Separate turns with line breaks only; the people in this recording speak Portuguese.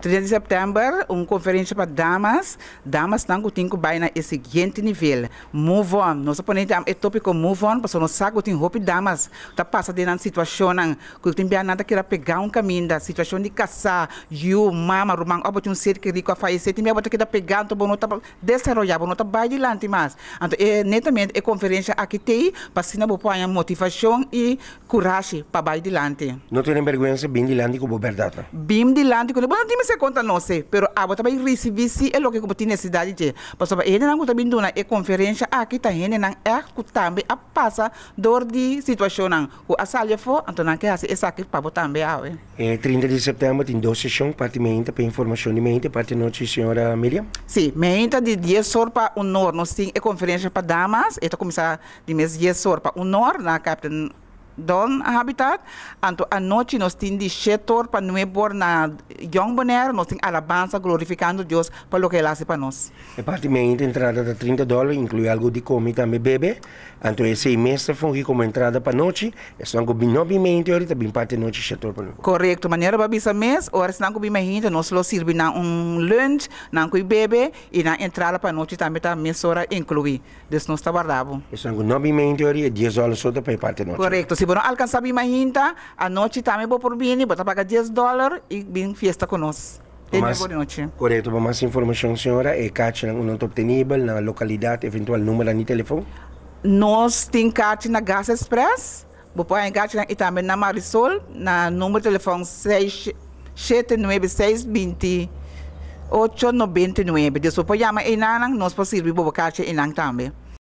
3 de setembro, conferência para damas. Damas estão com vai na seguinte nível. Move on. Nós ponemos o tópico move on, porque nós sabemos que tem damas que passam de uma situação que tem nada que pegar caminho da situação de casar, mama, rumang, tem ser que rico a falecer, tem que pegar, então não está desarrollar, não está vai adiante mais. Então, netamente, a conferência aqui tem para se não pôr motivação e coragem para vai adiante.
Não tem vergonha bem adiante com a verdade.
Bem adiante, não tem se conta não sei, pero abo também receber se é o que tem necessidade de. Porque ele não está vindo na conferência aqui tá ele não é que também a passa dor de situação não. O asalho for, então não quer essa aqui para também a.
30 de setembro tem 2 sessões, parte mente para informação de mente, parte noite senhora Miriam.
Sim, mente de 10 horas para honor, nós temos a conferência para damas, e começar de mês 10 horas para honor na Captain Don Habitat. Anto a noite nós temos de 7 horas para 9 horas na Young Bonaire, nós temos alabança glorificando Deus para o que ele faz para nós.
A parte mente entrada de $30, inclui algo de comida também bebê. Anto esse mês foi como entrada para noite, estão com mente horas também parte noite 7 horas para noite.
Correto, maneira para bisa mês, horas não com gente, nós lo sirve na lunch, na com bebê e na entrada para noite também tá mês hora inclui. Des nós está guardado.
Estão com mente horas e $10 só para parte noite.
Correto, se você alcançar bem gente, a noite também vou por bem, você paga $10 e bem festa conosco.
Correto, para mais informação, senhora, é caixa não obtenível na localidade, eventual número de telefone?
Nós temos caixa na Gas Express, você pode caixa e também na Marisol, na número de telefone 796-2899. Depois pode chamar em nós podemos servir para caixa em também.